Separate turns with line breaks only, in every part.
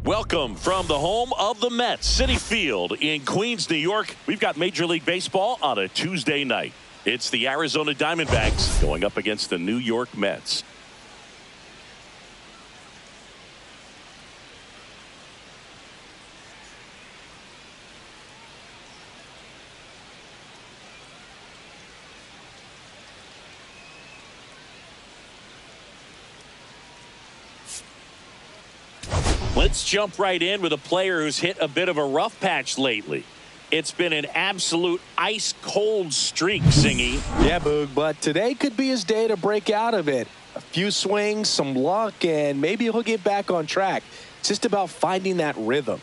Welcome from the home of the Mets, Citi Field in Queens, New York. We've got Major League Baseball on a Tuesday night. It's the Arizona Diamondbacks going up against the New York Mets. Let's jump right in with a player who's hit a bit of a rough patch lately. It's been an absolute ice-cold streak, Singy.
Yeah, Boog, but today could be his day to break out of it. A few swings, some luck, and maybe he'll get back on track. It's just about finding that rhythm.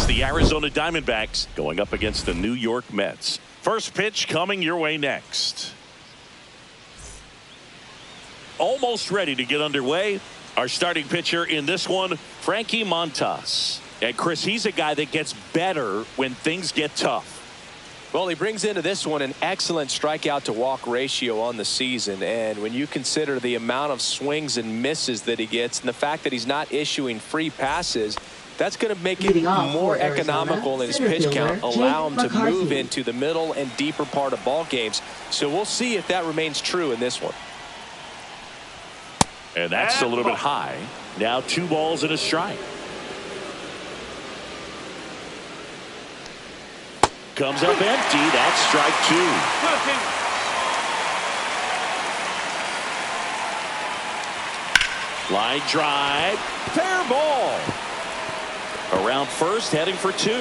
The Arizona Diamondbacks going up against the New York Mets. First pitch coming your way next. Almost ready to get underway. Our starting pitcher in this one, Frankie Montas. And Chris, he's a guy that gets better when things get tough.
Well, he brings into this one an excellent strikeout to walk ratio on the season. And when you consider the amount of swings and misses that he gets and the fact that he's not issuing free passes, that's going to make it more economical in his pitch count, allow him to move into the middle and deeper part of ball games. So we'll see if that remains true in this one.
And that's a little bit high. Now 2 balls and a strike. Comes up empty. That's strike 2. Line drive. Fair ball. Around first, heading for 2.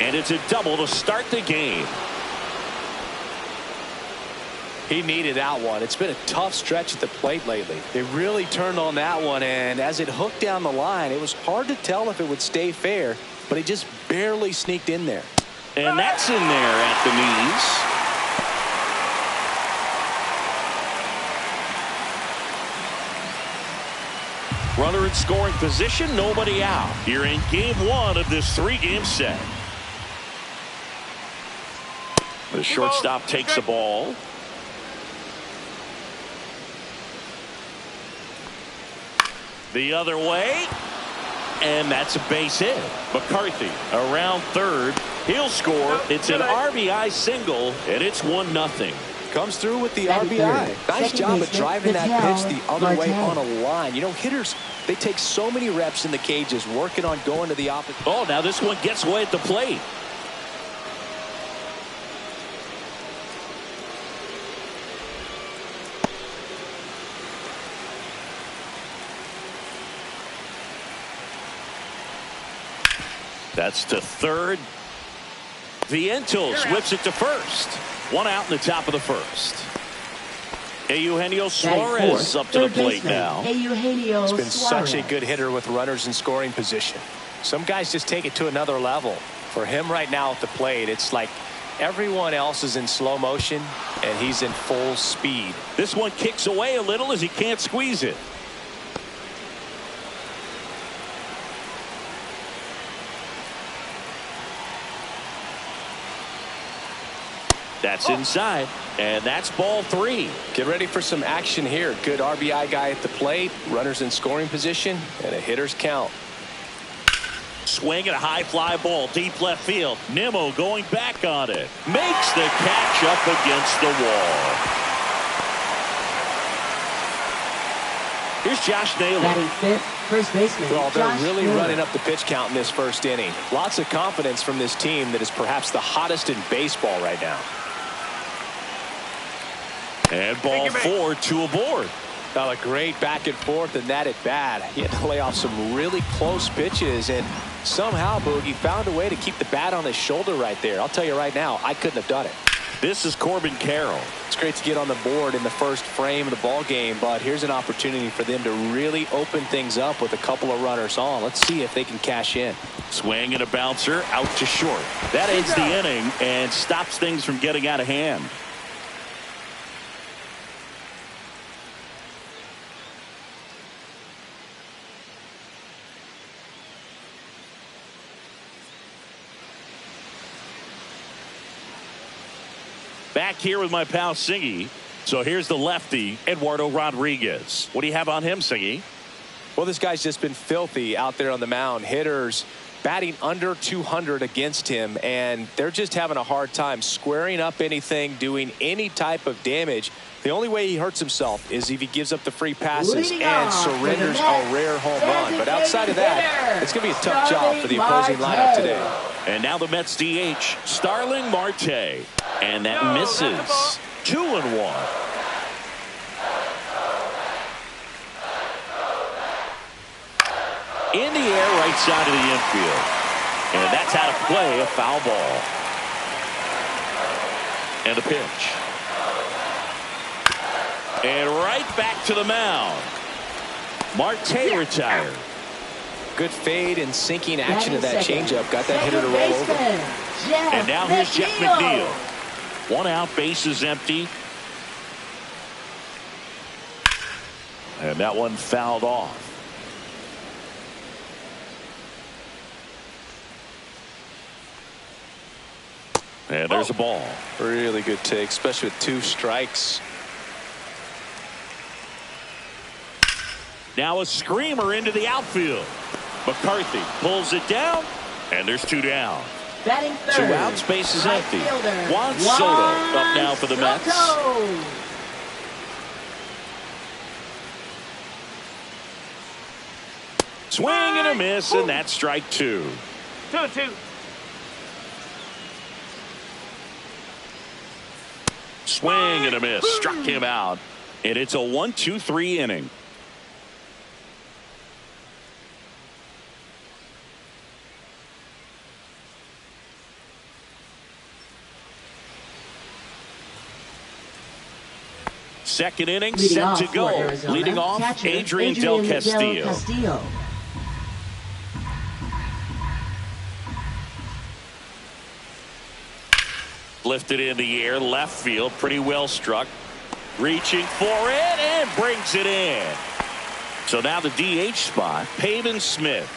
And it's a double to start the game.
He needed that one. It's been a tough stretch at the plate lately. They really turned on that one, and as it hooked down the line, it was hard to tell if it would stay fair, but he just barely sneaked in there.
And that's in there at the knees. Runner in scoring position, nobody out. Here in game 1 of this 3-game set. The shortstop takes the ball. The other way. And that's a base hit. McCarthy around third. He'll score. It's an RBI single, and it's 1-0.
Comes through with the RBI. Nice job of driving that pitch the other way on a line. You know, hitters, they take so many reps in the cages working on going to the opposite.
Oh, now this one gets away at the plate. That's to third. Vientos whips it to first. 1 out in the top of the first. Eugenio Suarez up to the plate now.
He's been such a good hitter with runners in scoring position. Some guys just take it to another level. For him right now at the plate, it's like everyone else is in slow motion and he's in full speed.
This one kicks away a little as he can't squeeze it. That's inside, and that's ball 3.
Get ready for some action here. Good RBI guy at the plate, runners in scoring position, and a hitter's count.
Swing at a high fly ball, deep left field. Nimmo going back on it. Makes the catch up against the wall. Here's Josh Naylor.
Batting fifth, first baseman.
Well, they're
Josh
really
Naylor.
running up the pitch count in this first inning. Lots of confidence from this team that is perhaps the hottest in baseball right now.
And ball 4, 2 aboard.
Well, a great back and forth in that at bat. He had to lay off some really close pitches, and somehow Boogie found a way to keep the bat on his shoulder right there. I'll tell you right now, I couldn't have done it.
This is Corbin Carroll.
It's great to get on the board in the first frame of the ball game, but here's an opportunity for them to really open things up with a couple of runners on. Let's see if they can cash in.
Swing and a bouncer out to short. That ends the inning and stops things from getting out of hand. Back here with my pal Singy. So here's the lefty, Eduardo Rodriguez. What do you have on him, Singy?
Well, this guy's just been filthy out there on the mound. Hitters batting under 200 against him, and they're just having a hard time squaring up anything, doing any type of damage. The only way he hurts himself is if he gives up the free passes and surrenders a rare home run. But outside of that, it's going to be a tough job for the opposing lineup today.
And now the Mets DH, Starling Marte. And that misses. 2-1. In the air, right side of the infield. And that's out of play, a foul ball. And a pitch. And right back to the mound. Marte retired.
Good fade and sinking action of that changeup. Got that hitter to roll over.
And now here's Jeff McNeil. 1 out, bases empty. And that one fouled off. And there's a ball.
Really good take, especially with 2 strikes.
Now a screamer into the outfield. McCarthy pulls it down, and there's 2 down.
Batting third.
2 outs, bases empty.
Fielder.
Juan Soto up now for the Mets. Swing and a miss, and that's strike 2.
2-2.
Swing and a miss, struck him out, and it's a 1-2-3 inning. Second inning set to go. Leading off,
catcher,
Adrian Del Castillo. Lifted in the air, left field, pretty well struck. Reaching for it and brings it in. So now the DH spot, Pavin Smith.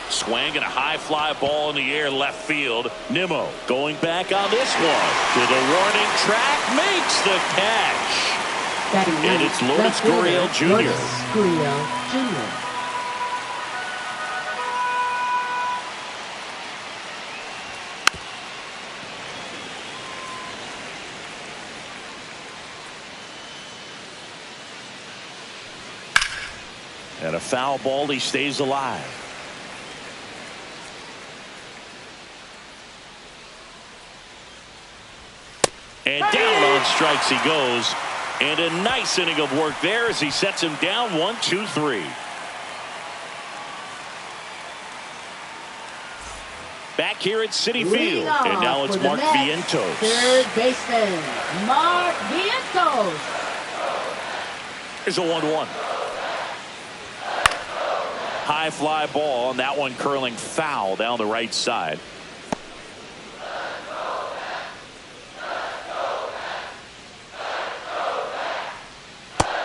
Swing and a high fly ball in the air, left field. Nimmo going back on this one to the warning track, makes the catch. And it's Lourdes Gurriel Jr. And a foul ball, he stays alive. And down on strikes he goes. And a nice inning of work there as he sets him down 1-2-3. Back here at Citi Field. And now it's Mark Vientos.
Third baseman, Mark Vientos.
Here's a 1-1. High fly ball, and that one curling foul down the right side.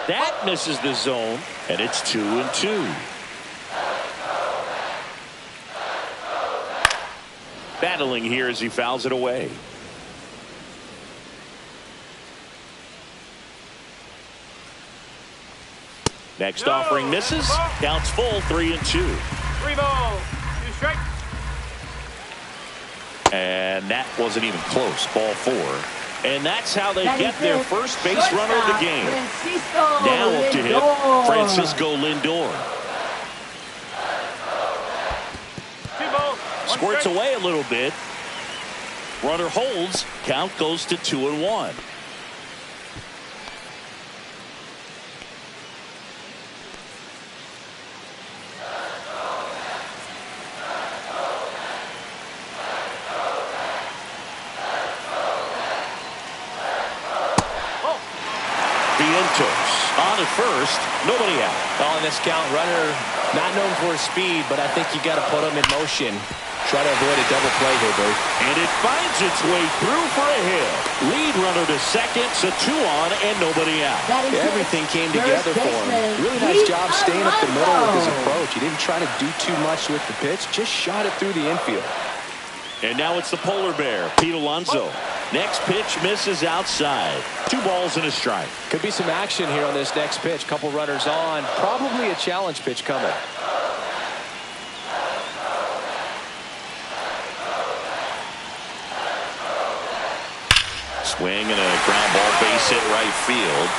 That misses the zone, and it's 2-2. Battling here as he fouls it away. Next offering misses. Counts full, 3-2.
3 balls, 2 strikes.
And that wasn't even close. Ball 4. And that's how they get their first base runner of the game. Now up to hit Francisco Lindor.
2 balls, 1
Squirts
strike.
away a little bit. Runner holds. Count goes to 2-1. Santos on at first, nobody out.
On this count, runner not known for his speed, but I think you got to put him in motion. Try to avoid a double play here, Bert.
And it finds its way through for a hit. Lead runner to second, so 2 on and nobody out.
Everything came together for him. Really nice job staying up the middle with his approach. He didn't try to do too much with the pitch, just shot it through the infield.
And now it's the polar bear, Pete Alonso. Next pitch misses outside. 2 balls and a strike.
Could be some action here on this next pitch. Couple runners on. Probably a challenge pitch coming.
Swing and a ground ball, base hit right field.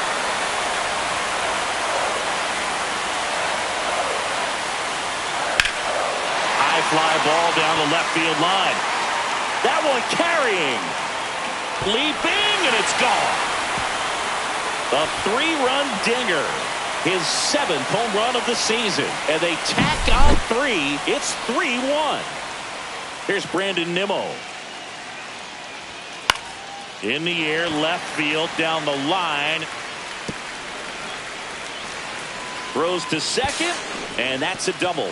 High fly ball down the left field line. That one carrying. Leaping, and it's gone. A 3-run dinger. His 7th home run of the season. And they tack on 3. It's 3-1. Here's Brandon Nimmo. In the air, left field, down the line. Throws to second, and that's a double.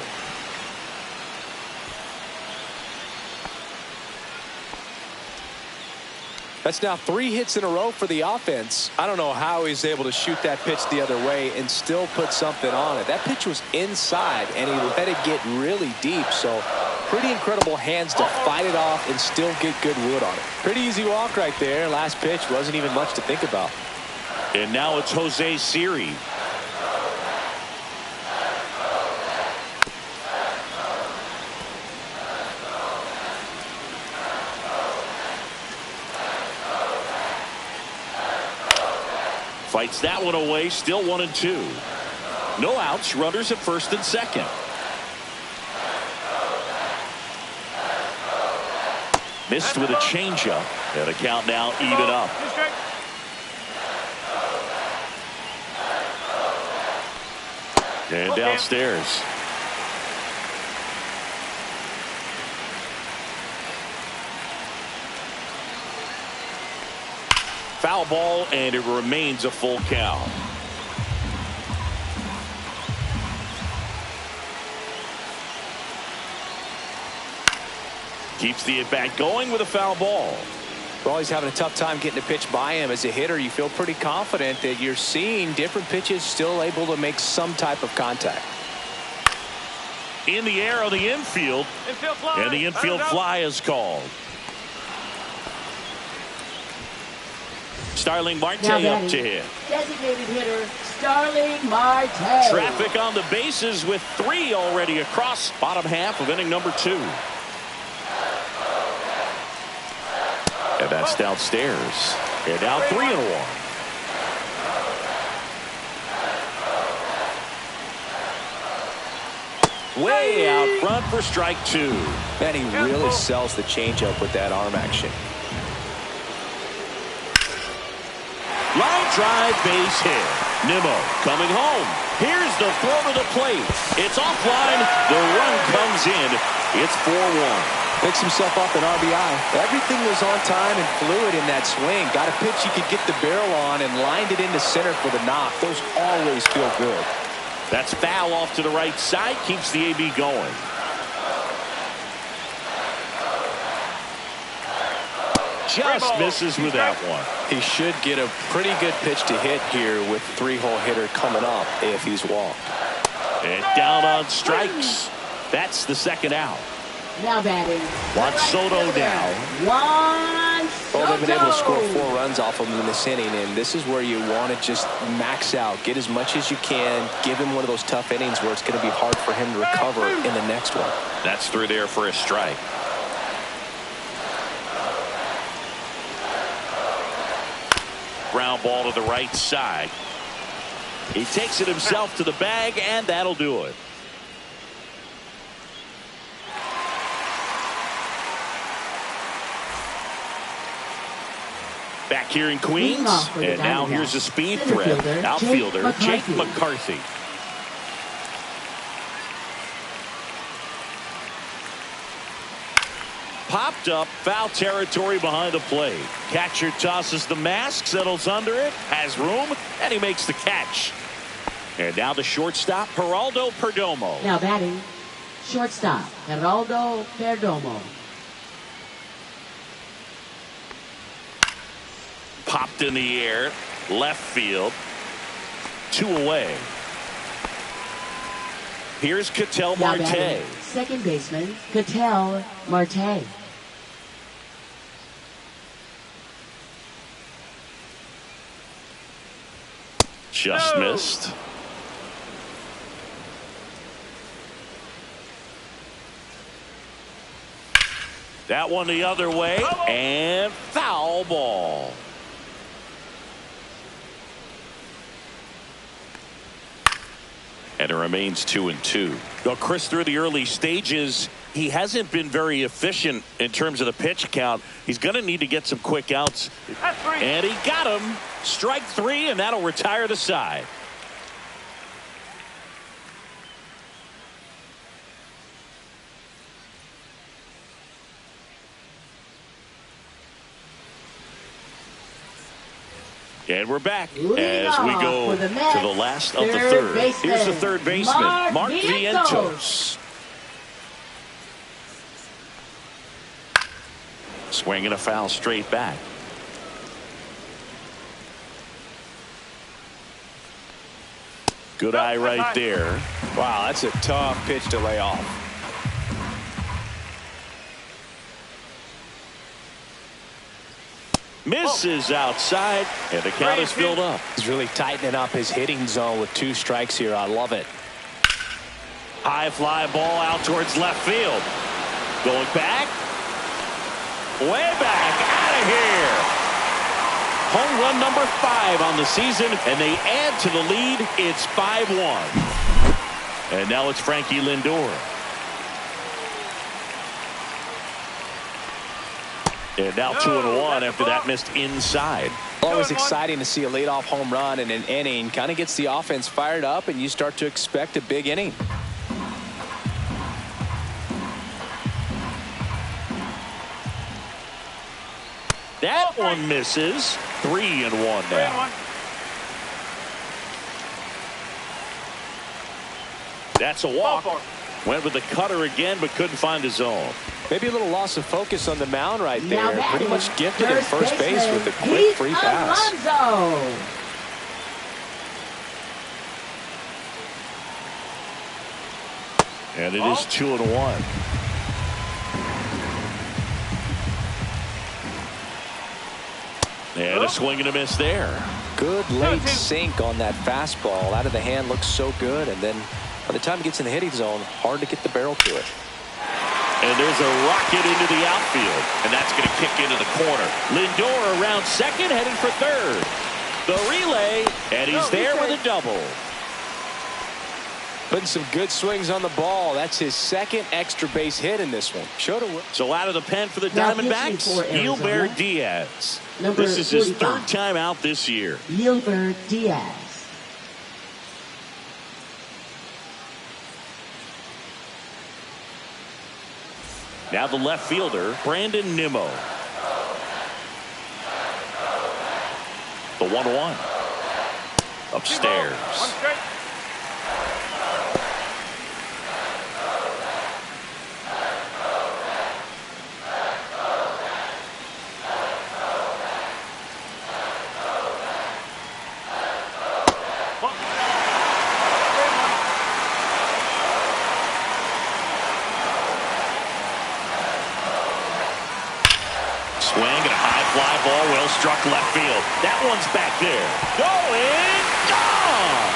That's now 3 hits in a row for the offense. I don't know how he's able to shoot that pitch the other way and still put something on it. That pitch was inside, and he let it get really deep. So pretty incredible hands to fight it off and still get good wood on it. Pretty easy walk right there. Last pitch wasn't even much to think about.
And now it's Jose Siri. Fights that one away, still 1-2. No outs, runners at first and second. Missed with a changeup. And the count now even up. And downstairs. Foul ball, and it remains a full count. Keeps the at-bat going with a foul ball.
Well, he's having a tough time getting a pitch by him. As a hitter, you feel pretty confident that you're seeing different pitches still able to make some type of contact.
In the air on the infield, and the infield fly is called. Starling Marte up to hit.
Designated hitter Starling Marte.
Traffic on the bases with 3 already across bottom half of inning number 2. And that's downstairs. And now 3-1. Way out front for strike 2.
And he really sells the changeup with that arm action.
Line drive, base hit. Nimmo coming home. Here's the throw to the plate. It's offline. The run comes in. It's 4-1.
Picks himself off an RBI. Everything was on time and fluid in that swing. Got a pitch he could get the barrel on and lined it into center for the knock. Those always feel good.
That's foul off to the right side. Keeps the AB going. Just misses with that one.
He should get a pretty good pitch to hit here with 3-hole hitter coming up if he's walked.
And down on strikes. That's the second out.
Now batting.
Juan Soto now.
Juan Soto.
Well, they've been able to score 4 runs off of him in this inning, and this is where you want to just max out, get as much as you can, give him one of those tough innings where it's going to be hard for him to recover in the next one.
That's through there for a strike. Ground ball to the right side. He takes it himself to the bag, and that'll do it. Back here in Queens, and now here's a speed threat. Outfielder Jake McCarthy. Popped popped up. Foul territory behind the plate. Catcher tosses the mask, settles under it, has room, and he makes the catch. And now the shortstop, Geraldo Perdomo.
Now batting, shortstop, Geraldo Perdomo.
Popped in the air, left field, 2 away. Here's Ketel
Now
Marte.
batting, second baseman, Ketel Marte.
Just missed. That one the other way, and foul ball. And it remains 2-2. Well, Chris, through the early stages, he hasn't been very efficient in terms of the pitch count. He's going to need to get some quick outs. And he got him. Strike 3, and that'll retire the side. And we're back as we go to the last of the third. Here's the third baseman, Mark Vientos. Swinging a foul straight back. Good eye right there.
Wow, that's a tough pitch to lay off.
Misses outside, and the count is filled up.
He's really tightening up his hitting zone with 2 strikes here. I love it.
High fly ball out towards left field. Going back. Way back. Out of here. Home run number 5 on the season, and they add to the lead. It's 5-1. And now it's Frankie Lindor. And now 2-1 after that missed inside.
Always exciting to see a leadoff home run in an inning. Kind of gets the offense fired up, and you start to expect a big inning.
That one misses. 3-1 now. That's a walk. Went with the cutter again, but couldn't find his zone.
Maybe a little loss of focus on the mound right there. Pretty much gifted at first base with a quick free pass.
And it is 2-1. And a swing and a miss there.
Good late sink on that fastball. Out of the hand, looks so good. And then by the time it gets in the hitting zone, hard to get the barrel to it.
And there's a rocket into the outfield. And that's going to kick into the corner. Lindor around second, heading for third. The relay, and he's there with a double.
Putting some good swings on the ball. That's his second extra base hit in this one.
So out of the pen for the Diamondbacks, Gilbert Diaz. This is his 3rd time out this year.
Gilbert Diaz.
Now the left fielder, Brandon Nimmo. The 1-1. Upstairs. Swing and a high fly ball, well struck left field. That one's back there. Going, gone!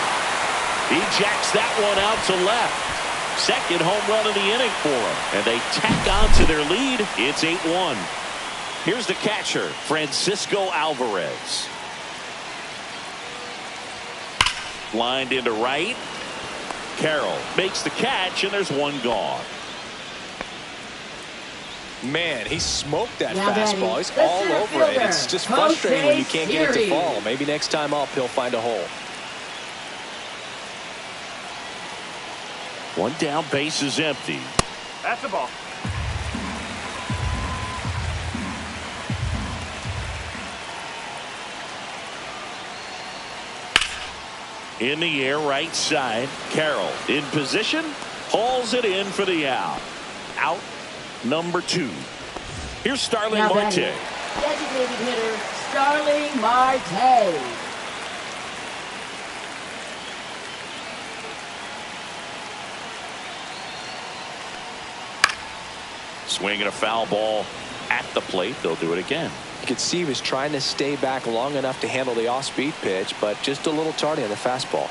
He jacks that one out to left. Second home run of the inning for him. And they tack on to their lead. It's 8-1. Here's the catcher, Francisco Alvarez. Lined into right. Carroll makes the catch, and there's one gone.
Man, he smoked that fastball. He's all over it. It's just frustrating when you can't get it to fall. Maybe next time up, he'll find a hole.
One down, base is empty.
That's the ball.
In the air, right side. Carroll in position. Hauls it in for the out. Out number 2. Here's Starling
Now
Marte.
designated hitter Starling Marte.
Swinging a foul ball at the plate. They'll do it again.
You could see he was trying to stay back long enough to handle the off-speed pitch, but just a little tardy on the fastball.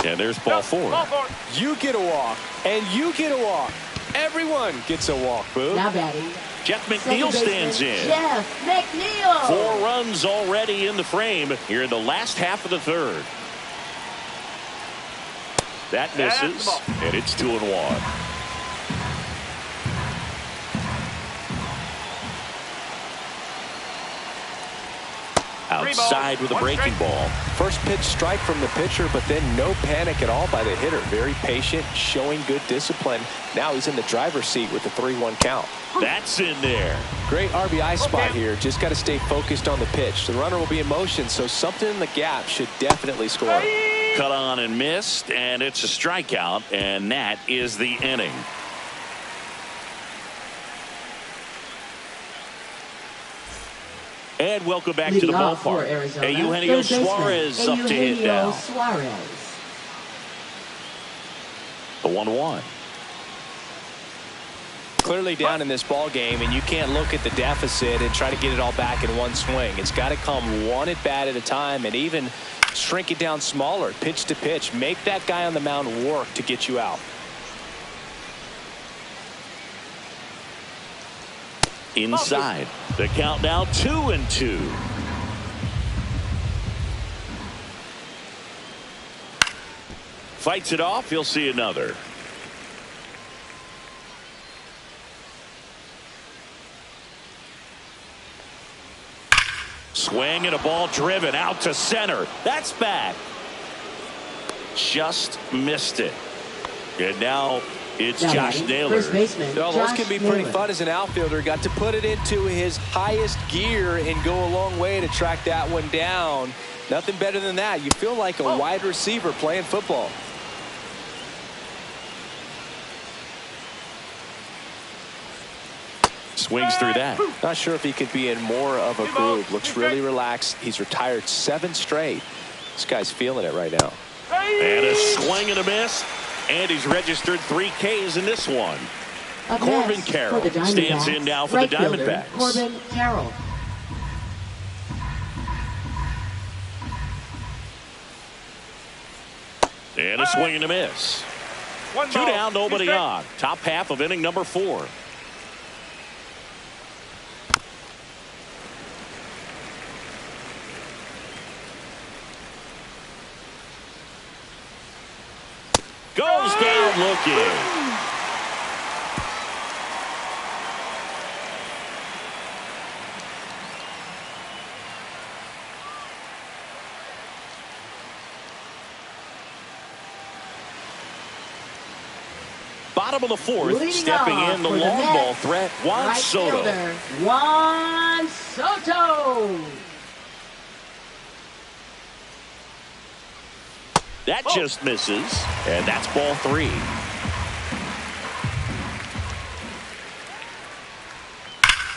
And there's ball 4.
Ball 4.
You get a walk, and you get a walk. Everyone gets a walk, Boo.
Now batting.
Jeff
Second
McNeil
baseman,
stands in.
Jeff McNeil.
4 runs already in the frame here in the last half of the 3rd. That
That's the
misses,
ball.
and it's 2-1. Outside with a
1
breaking
strike.
ball.
First pitch strike from the pitcher, but then no panic at all by the hitter. Very patient, showing good discipline. Now he's in the driver's seat with the 3-1 count.
That's in there.
Great RBI spot
Okay.
here. Just got to stay focused on the pitch. The runner will be in motion, so something in the gap should definitely score.
Cut on and missed, and it's a strikeout, and that is the inning. And welcome back to the
Leading off for
ballpark.
Arizona,
Eugenio
third baseman,
Suarez up to hit
Eugenio
now.
Suarez.
The 1-1.
Clearly down in this ball game, and you can't look at the deficit and try to get it all back in one swing. It's got to come one at bat at a time, and even shrink it down smaller, pitch to pitch. Make that guy on the mound work to get you out.
Inside. The count now 2-2. Fights it off. He'll see another. Swing and a ball driven out to center. That's back. Just missed it. And now it's
Now
Josh
batting,
Naylor.
first baseman,
Well,
Josh
those can be pretty
Naylor.
fun as an outfielder. Got to put it into his highest gear and go a long way to track that one down. Nothing better than that. You feel like a wide receiver playing football.
Swings through that.
Not sure if he could be in more of a groove. Looks really relaxed. He's retired 7 straight. This guy's feeling it right now.
And a swing and a miss. And he's registered 3 Ks in this one.
Up
Corbin
next,
Carroll
for the
stands
Diamondbacks,
in now for
right
the
fielder,
Diamondbacks.
Corbin Carroll.
And a swing and a miss.
1
2
ball,
down,
2
nobody
strikes.
on. Top half of inning number 4. Goes down looking. Bottom of the 4th,
Leading
stepping
off
in the
for the
long
Mets,
ball threat, Juan
Right
Soto.
fielder, Juan Soto.
That just misses, and that's ball 3.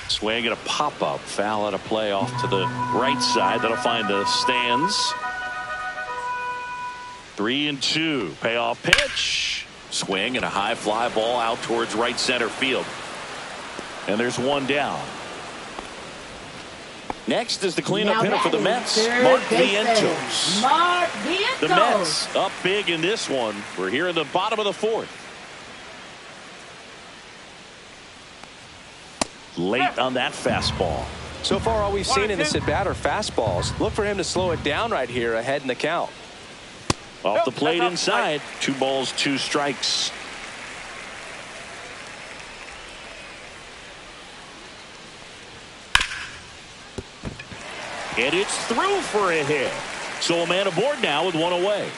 Swing and a pop-up, foul at a play off to the right side. That'll find the stands. 3-2, payoff pitch. Swing and a high fly ball out towards right center field. And there's 1 down. Next is the cleanup
Now
hitter for the
batting,
Mets,
third
Mark
baseman,
Vientos.
Mark
The
Vientos.
Mets up big in this one. We're here in the bottom of the 4th. Late on that fastball.
So far, all we've
1
seen
and
in this
2.
at bat are fastballs. Look for him to slow it down right here ahead in the count.
Off the plate
that's
inside. 2 balls, 2 strikes. And it's through for a hit. So a man aboard now with 1 away.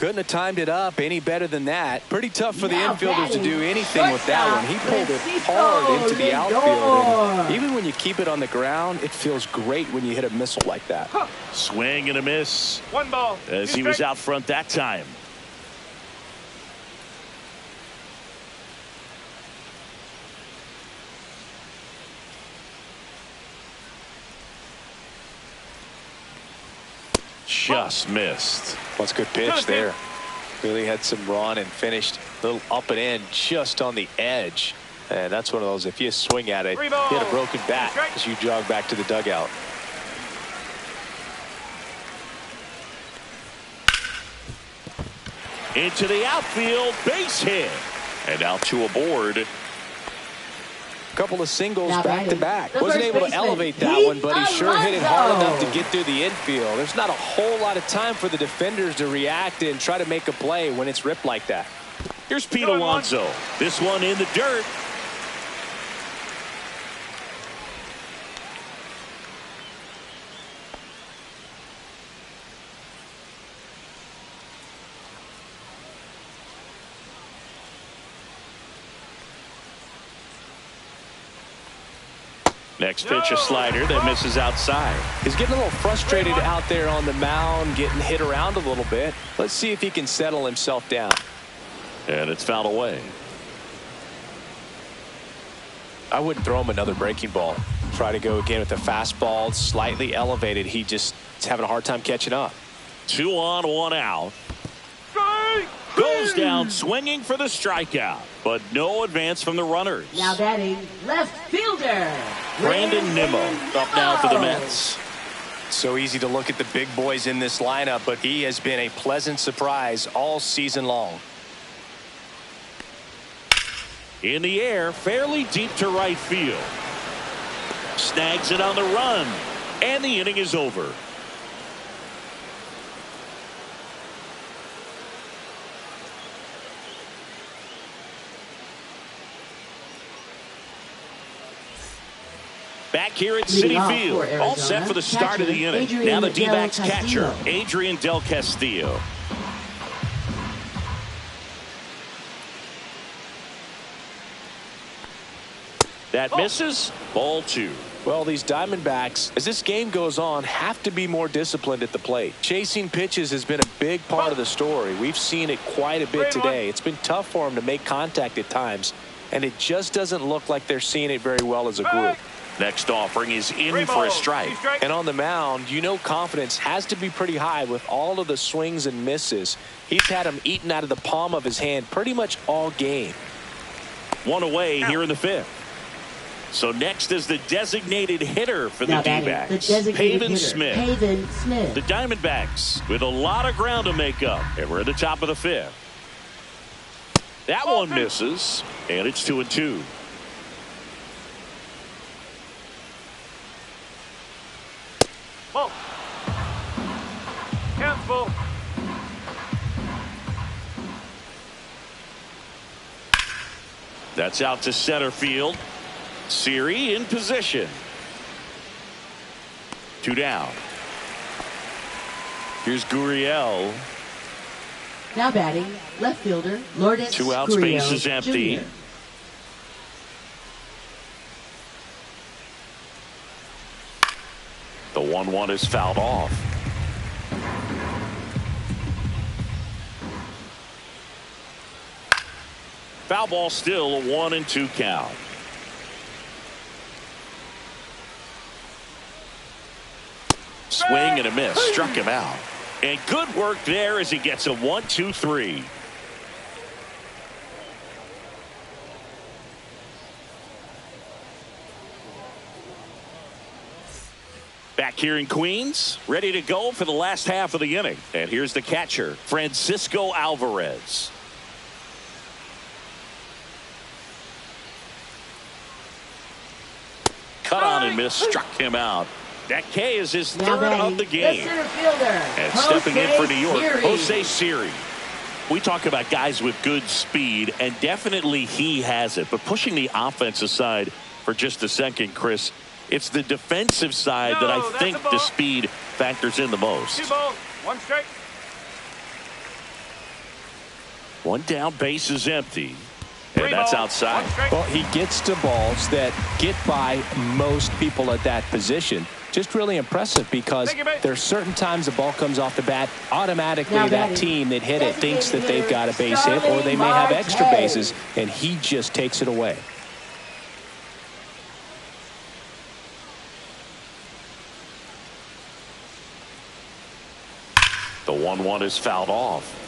Couldn't have timed it up any better than that. Pretty tough for the infielders to do anything with that one. He pulled it hard into the outfield. And even when you keep it on the ground, it feels great when you hit a missile like that.
Swing and a miss.
1 ball.
As he was out front that time. Just missed.
What's a good pitch there. Really had some run and finished a little up and in just on the edge. And that's one of those, if you swing at it, hit a broken bat as you jog back to the dugout.
Into the outfield, base hit. And out to a board.
Couple of singles back to back. Wasn't able to elevate that one, but he sure hit it hard enough to get through the infield. There's not a whole lot of time for the defenders to react and try to make a play when it's ripped like that.
Here's Pete Alonso. This one in the dirt. Next pitch, a slider that misses outside.
He's getting a little frustrated out there on the mound, getting hit around a little bit. Let's see if he can settle himself down.
And it's fouled away.
I wouldn't throw him another breaking ball. Try to go again with the fastball, slightly elevated. He just is having a hard time catching up.
2 on, 1 out. Goes down swinging for the strikeout, but no advance from the runners.
Now batting left fielder
Brandon Nimmo up now for the Mets.
So easy to look at the big boys in this lineup, but he has been a pleasant surprise all season long.
In the air, fairly deep to right field. Snags it on the run, and the inning is over. Back here at Citi Field, all set for the start of the inning. Now the D-backs catcher, Adrian Del Castillo. That misses. Ball 2.
Well, these Diamondbacks, as this game goes on, have to be more disciplined at the plate. Chasing pitches has been a big part of the story. We've seen it quite a bit today. It's been tough for them to make contact at times, and it just doesn't look like they're seeing it very well as a group.
Next offering is in for a strike.
And on the mound, you know confidence has to be pretty high with all of the swings and misses. He's had them eaten out of the palm of his hand pretty much all game.
1 away here in the 5th. So next is the designated hitter for the D-backs, Pavin Smith. The Diamondbacks with a lot of ground to make up, and we're at the top of the 5th. That one misses, and it's 2-2.
Ball. Count ball.
That's out to center field. Siri in position. 2 down. Here's Gurriel.
Now batting left fielder Lourdes
2 out,
Gurriel
space is empty.
Jr.
The 1-1 is fouled off. Foul ball, still a 1-2 count. Swing and a miss, struck him out. And good work there as he gets a 1-2-3. Back here in Queens, ready to go for the last half of the inning. And here's the catcher, Francisco Alvarez. Cut on and miss, struck him out. That K is his 3rd of the game. And stepping in for New York, Jose Siri. We talk about guys with good speed, and definitely he has it. But pushing the offense aside for just a second, Chris, it's the defensive side that I think the speed factors in the most.
2 balls, 1 strike.
One down, base is empty. And that's outside.
Well, he gets to balls that get by most people at that position. Just really impressive because there's certain times the ball comes off the bat, automatically that team that hit it thinks that they've got a base hit, or they may have extra bases, and he just takes it away.
The 1-1 is fouled off.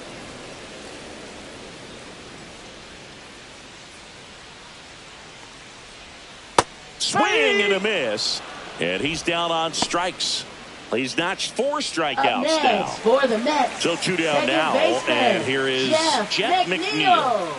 Swing and a miss, and he's down on strikes. He's notched 4 strikeouts now.
For the Mets,
so 2 down now,
baseman,
and here is Jeff McNeil.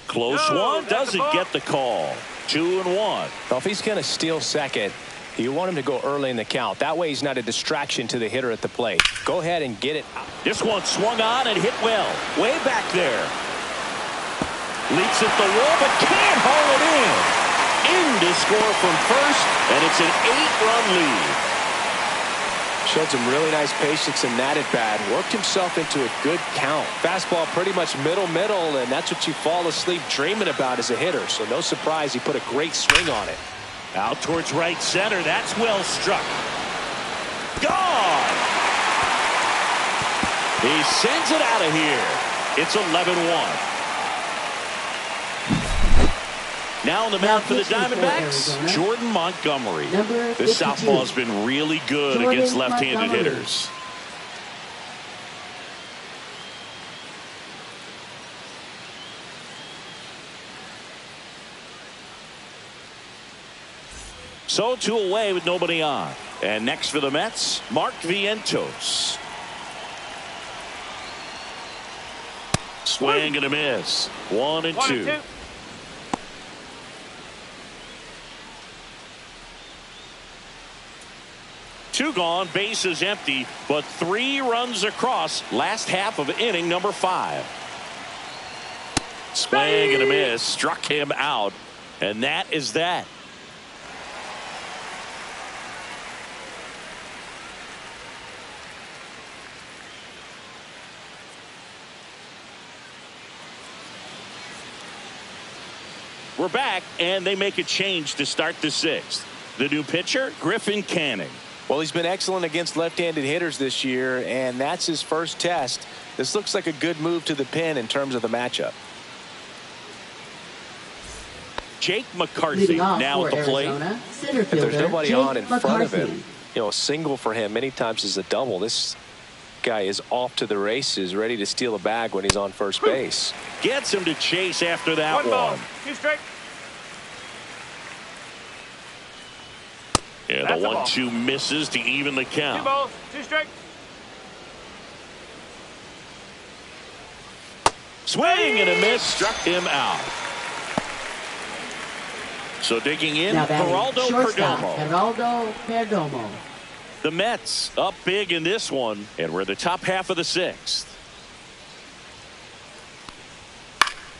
Close one, doesn't get the call. 2-1.
Well, if he's going to steal second, you want him to go early in the count. That way he's not a distraction to the hitter at the plate. Go ahead and get it.
This one swung on and hit well. Way back there. Leaps at the wall, but can't haul it in. In to score from first, and it's an 8-run lead.
Showed some really nice patience in that at bat. Worked himself into a good count. Fastball pretty much middle, and that's what you fall asleep dreaming about as a hitter. So no surprise he put a great swing on it.
Out towards right center. That's well struck. Gone. He sends it out of here. It's 11-1. Now on the mound for the Diamondbacks, Jordan Montgomery. This southpaw has been really good against left-handed hitters. So 2 away with nobody on. And next for the Mets, Mark Vientos. Swing and a miss. 1-2. Two gone, base is empty, but 3 runs across last half of inning number 5. Swing and a miss, struck him out, and that is that. We're back, and they make a change to start the 6th. The new pitcher, Griffin Canning.
Well, he's been excellent against left-handed hitters this year, and that's his first test. This looks like a good move to the pen in terms of the matchup.
Jake McCarthy now at the plate.
If there's nobody on in front of him, you know, a single for him many times is a double. This guy is off to the races, ready to steal a bag when he's on first base.
Gets him to chase after that one.
2 strike.
And the 1-2 misses to even the count.
2 balls, 2 strike.
Swing and a miss, struck him out. So digging in, Geraldo Perdomo. The Mets up big in this one, and we're in the top half of the 6th.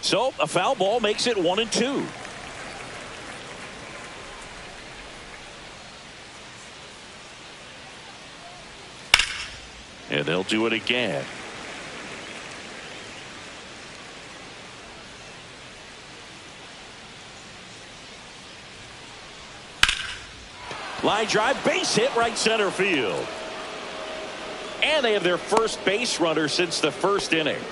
So a foul ball makes it 1-2. And they'll do it again. Line drive, base hit, right center field. And they have their first base runner since the 1st inning.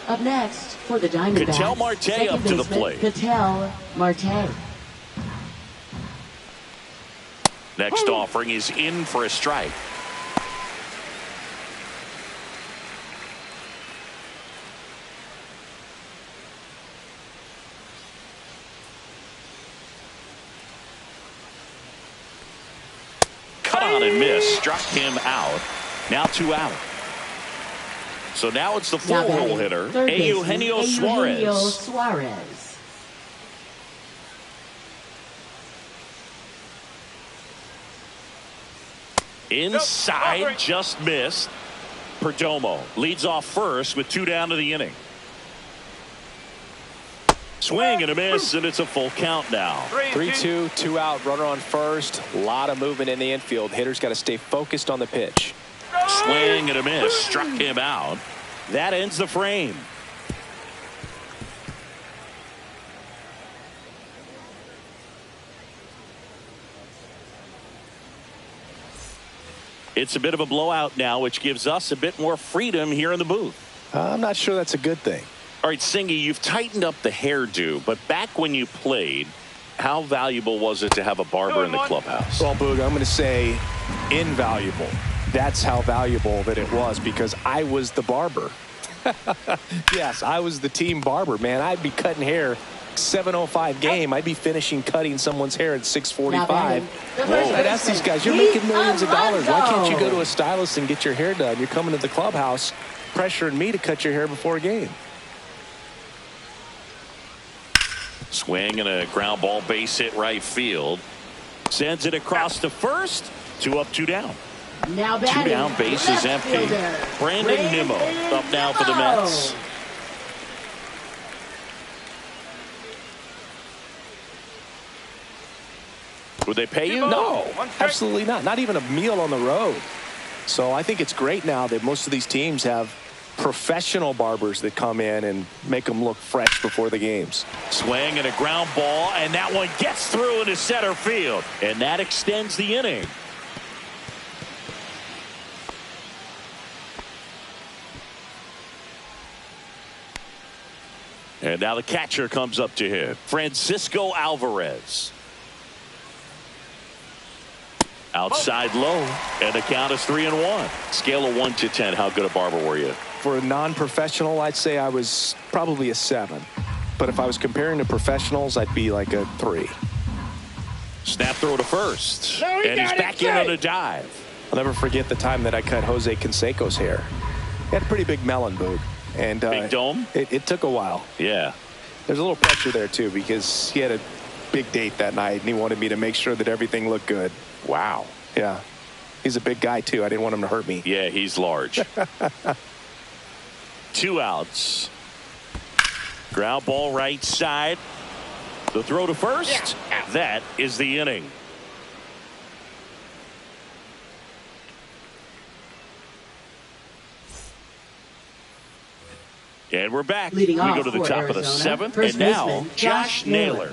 Up next for the Diamondbacks,
Ketel Marte up to the plate.
Ketel Marte.
Next offering is in for a strike. Cut on and miss, struck him out. Now 2 out. So now it's the full-hole hitter, Eugenio Suarez. Inside, just missed. Perdomo leads off first with 2 down to the inning. Swing and a miss, and it's a full count now.
3-2, 2 out, runner on first. A lot of movement in the infield. Hitters got to stay focused on the pitch.
Swing and a miss, struck him out. That ends the frame. It's a bit of a blowout now, which gives us a bit more freedom here in the booth.
I'm not sure that's a good thing.
All right, Singy, you've tightened up the hairdo, but back when you played, how valuable was it to have a barber in the clubhouse?
Well, Boog, I'm going to say invaluable. That's how valuable that it was, because I was the barber. Yes, I was the team barber, man. I'd be cutting hair 7:05 game. I'd be finishing cutting someone's hair at 6:45. I'd ask these guys, you're making millions of dollars. Why can't you go to a stylist and get your hair done? You're coming to the clubhouse pressuring me to cut your hair before a game.
Swing and a ground ball, base hit right field. Sends it across to first. 2 up, 2 down.
Now
2 down, base is empty. Brandon Nimmo up now for the Mets. Would they pay you?
No, absolutely not. Not even a meal on the road. So I think it's great now that most of these teams have professional barbers that come in and make them look fresh before the games.
Swing and a ground ball, and that one gets through into center field, and that extends the inning. And now the catcher comes up to him, Francisco Alvarez. Outside low, and the count is 3-1. Scale of 1 to 10, how good a barber were you?
For a non-professional, I'd say I was probably a 7. But if I was comparing to professionals, I'd be like a 3.
Snap throw to first, and he's back in on a dive.
I'll never forget the time that I cut Jose Canseco's hair. He had a pretty big melon, Boog. And
big dome?
It took a while.
Yeah.
There's a little pressure there, too, because he had a big date that night, and he wanted me to make sure that everything looked good.
Wow.
Yeah. He's a big guy, too. I didn't want him to hurt me.
Yeah, he's large. 2 outs. Ground ball right side. The throw to first. That is the inning. And we're back.
Leading
we
off
go to the
for
top of the
Arizona,
7th. And now,
baseman,
Josh Naylor.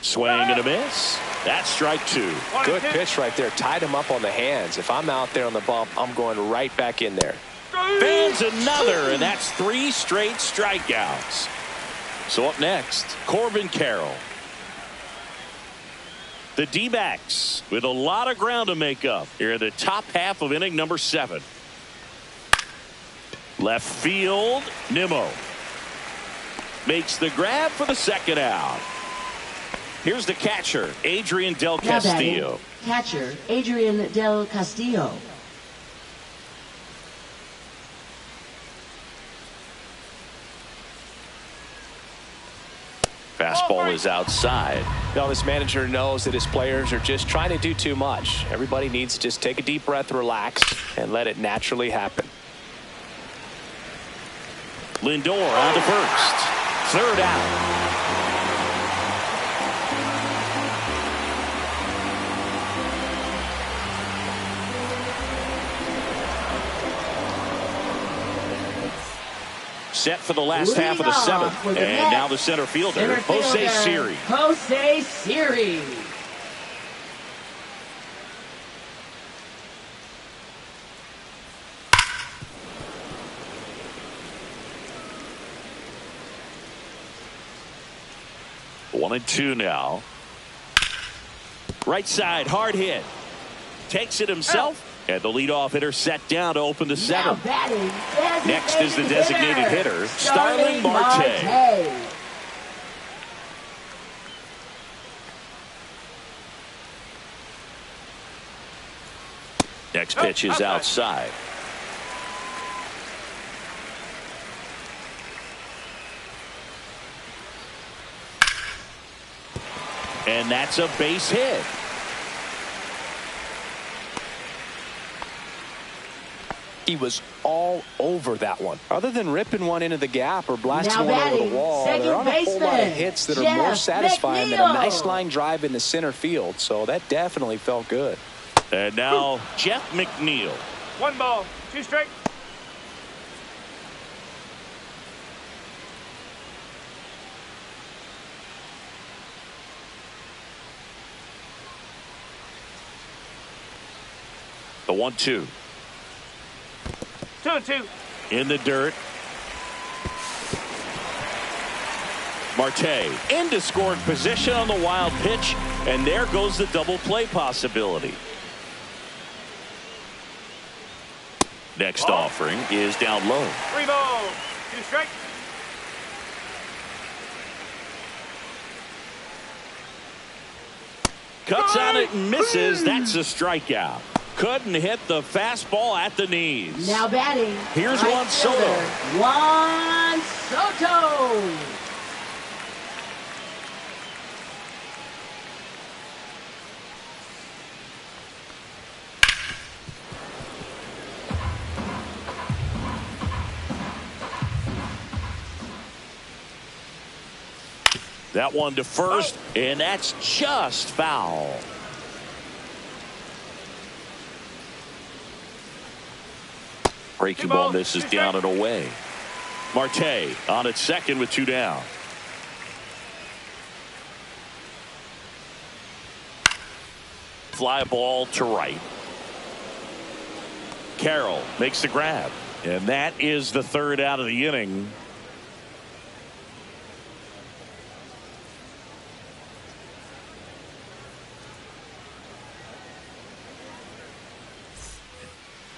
Swing and a miss. That's strike 2.
Good pitch right there. Tied him up on the hands. If I'm out there on the bump, I'm going right back in there.
Fans another, and that's 3 straight strikeouts. So up next, Corbin Carroll. The D-backs with a lot of ground to make up here in the top half of inning number 7. Left field, Nimmo makes the grab for the second out. Here's the catcher, Adrian Del Castillo.
Catcher, Adrian Del Castillo.
Fastball is outside.
Now, this manager knows that his players are just trying to do too much. Everybody needs to just take a deep breath, relax, and let it naturally happen.
Lindor on to first. 3rd out. Set for the last half of the 7th. And now the center fielder, Jose Siri.
Jose Siri.
One and 2 now. Right side, hard hit. Takes it himself. And the leadoff hitter set down to open the 7th. Next is the designated hitter, Starling Marte. Next pitch is outside. And that's a base hit.
He was all over that one. Other than ripping one into the gap or blasting
Now
one over
batting,
the wall,
second
there aren't a whole lot of
baseman,
hits that are more
Jeff
satisfying than a nice
McNeil.
line drive into center field. So that definitely felt good.
And now Jeff McNeil.
1 ball, 2 strikes.
The 1-2.
2-2.
In the dirt. Marte into scoring position on the wild pitch, and there goes the double play possibility. Next offering is down low.
3 balls, 2 strikes.
Cuts on it and misses. That's a strikeout. Couldn't hit the fastball at the knees.
Now batting.
Here's
right
Juan Soto.
fielder, Juan Soto.
That one to first, and that's just foul. Breaking ball misses down and away. Marte on at second with 2 down. Fly ball to right. Carroll makes the grab, and that is the 3rd out of the inning.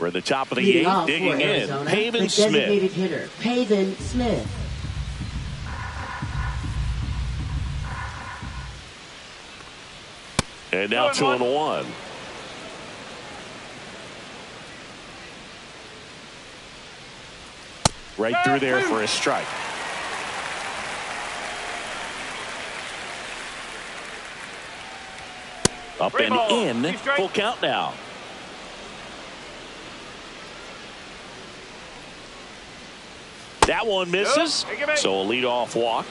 We're at the top of the
Leading
8th,
off
digging
for
in.
Arizona,
Pavin
the
Smith.
designated hitter, Pavin Smith.
And now 2-1. Right through there for a strike. Up and in. Full count now. That one misses. So a leadoff walk.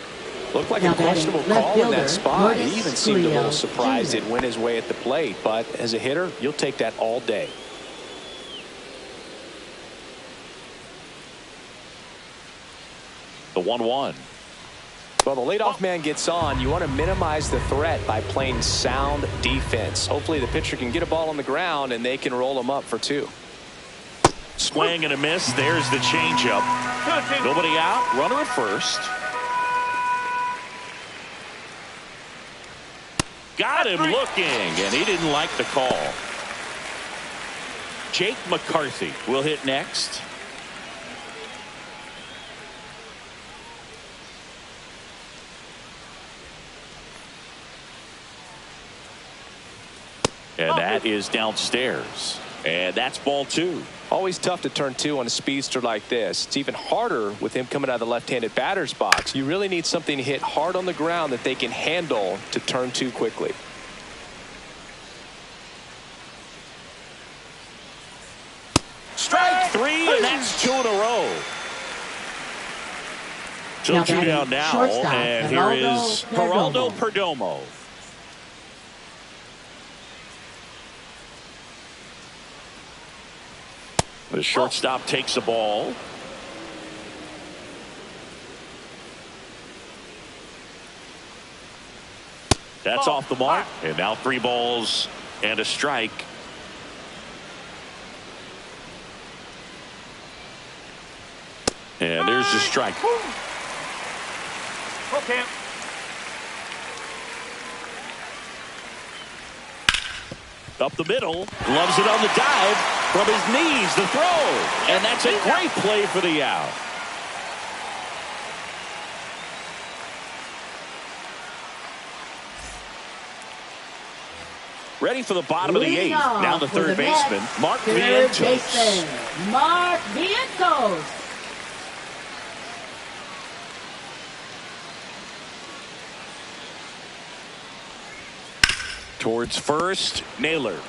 Looked like
Now
a questionable
batting, left
call in that
fielder,
spot. He
Lourdes
even seemed a little
Gurriel
surprised
Jr.
it went his way at the plate. But as a hitter, you'll take that all day.
The 1-1.
Well, the leadoff man gets on. You want to minimize the threat by playing sound defense. Hopefully the pitcher can get a ball on the ground and they can roll him up for 2.
Swing and a miss. There's the changeup. Nobody out. Runner at first. Got him looking, and he didn't like the call. Jake McCarthy will hit next. And that is downstairs. And that's ball 2.
Always tough to turn 2 on a speedster like this. It's even harder with him coming out of the left-handed batter's box. You really need something to hit hard on the ground that they can handle to turn 2 quickly.
Strike 3, and that's 2 in a row. So
Now
2
batting,
down now,
shortstop,
and here is
Geraldo
Geraldo Perdomo. The shortstop takes the ball. That's off the mark, and now 3 balls and a strike. And there's the strike.
Okay.
Up the middle, loves it on the dive from his knees, the throw, and that's a great play for the out. Ready for the bottom of the 8th. Now the third baseman, Mark Vientos.
Mark Vientos.
Towards first, Naylor.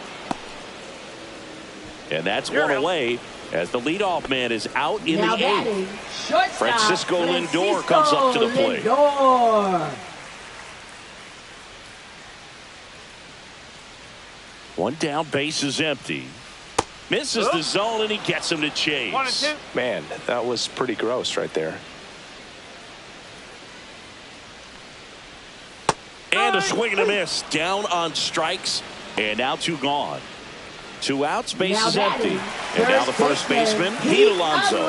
And that's one away. as the leadoff man is out in
Now
the
batting,
eighth.
shortstop,
Francisco Lindor comes up to the plate.
Lindor.
1 down, base is empty. Misses the zone, and he gets him to chase.
1 and 2.
Man, that was pretty gross right there.
And a swing and a miss. Down on strikes, and now 2 gone. 2 outs, base
Now
is
batting,
empty. And now the first baseman, Pete Alonso.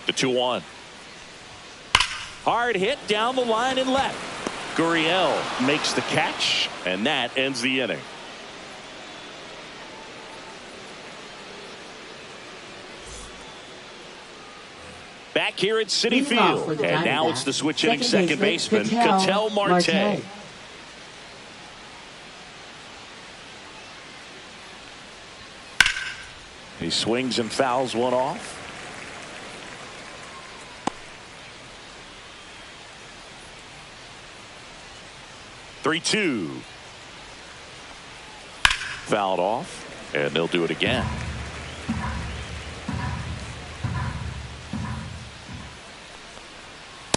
The 2-1. Hard hit down the line and left. Gurriel makes the catch, and that ends the inning. Back here at Citi Field, and now it's the switch-hitting second baseman, Ketel Marte. He swings and fouls one off. "3-2." Fouled off, and they'll do it again.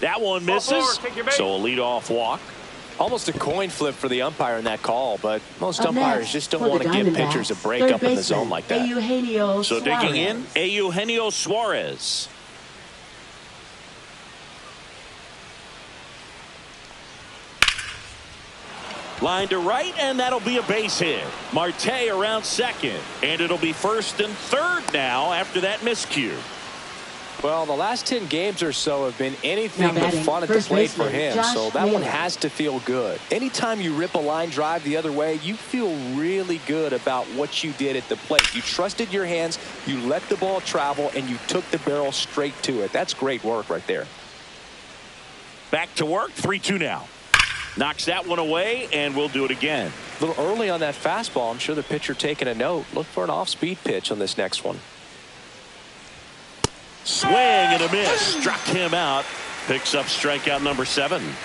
That one misses, so a leadoff walk.
Almost a coin flip for the umpire in that call, but most
Up
umpires
next,
just don't
for
want
the
to give
Diamondbacks,
pitchers a break
third
up in the
baseman,
zone like that.
Eugenio
So
Suarez.
digging in, Eugenio Suarez. Line to right, and that'll be a base hit. Marte around second, and it'll be first and third now after that miscue.
Well, the last 10 games or so have been anything
Now
but
batting,
fun at the
first
plate for
baseman,
him,
Josh
so that one
Naylor.
has to feel good. Anytime you rip a line drive the other way, you feel really good about what you did at the plate. You trusted your hands, you let the ball travel, and you took the barrel straight to it. That's great work right there.
Back to work, 3-2 now. Knocks that one away, and we'll do it again.
A little early on that fastball. I'm sure the pitcher taking a note. Look for an off-speed pitch on this next one.
Swing and a miss. Struck him out. Picks up strikeout number 7.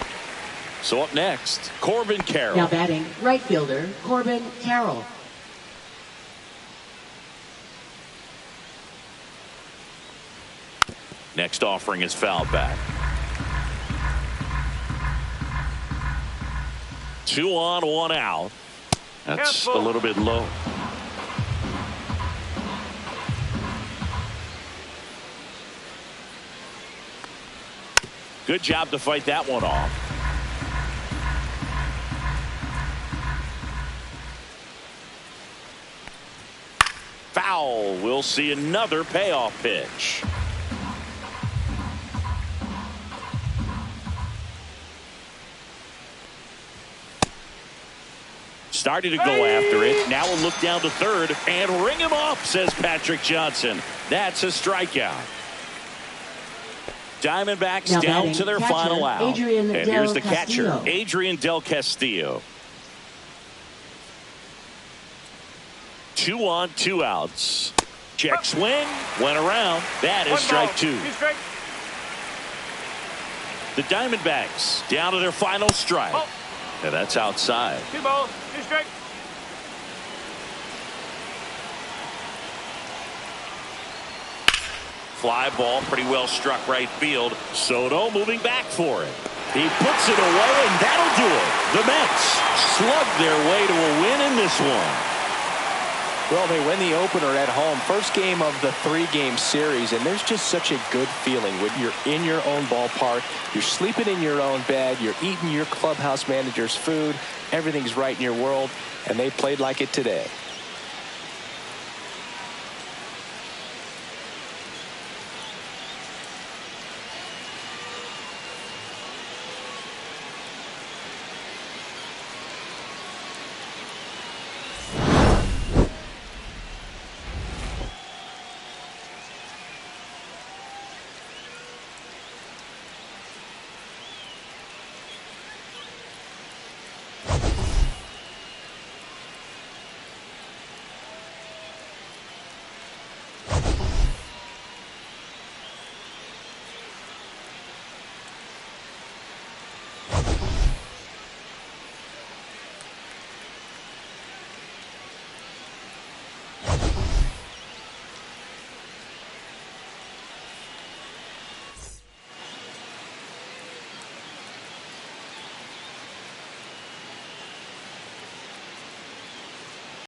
So up next, Corbin Carroll.
Now batting, right fielder, Corbin Carroll.
Next offering is fouled back. 2 on, 1 out. That's a little bit low. Good job to fight that one off. Foul. We'll see another payoff pitch. Started to go after it. Now we'll look down to third and ring him up, says Patrick Johnson. That's a strikeout. Diamondbacks
Now
down
batting,
to their
catcher,
final out.
Adrian
And
Del
here's the
Castillo.
catcher, Adrian Del Castillo. 2 on, 2 outs. Check swing, went around. That is strike 2.
2 strikes.
The Diamondbacks down to their final strike.
Oh.
And that's outside.
2 balls, 2 strikes.
Fly ball, pretty well struck right field. Soto moving back for it. He puts it away, and that'll do it. The Mets slug their way to a win in this one.
Well, they win the opener at home. First game of the 3-game series, and there's just such a good feeling when you're in your own ballpark. You're sleeping in your own bed. You're eating your clubhouse manager's food. Everything's right in your world, and they played like it today.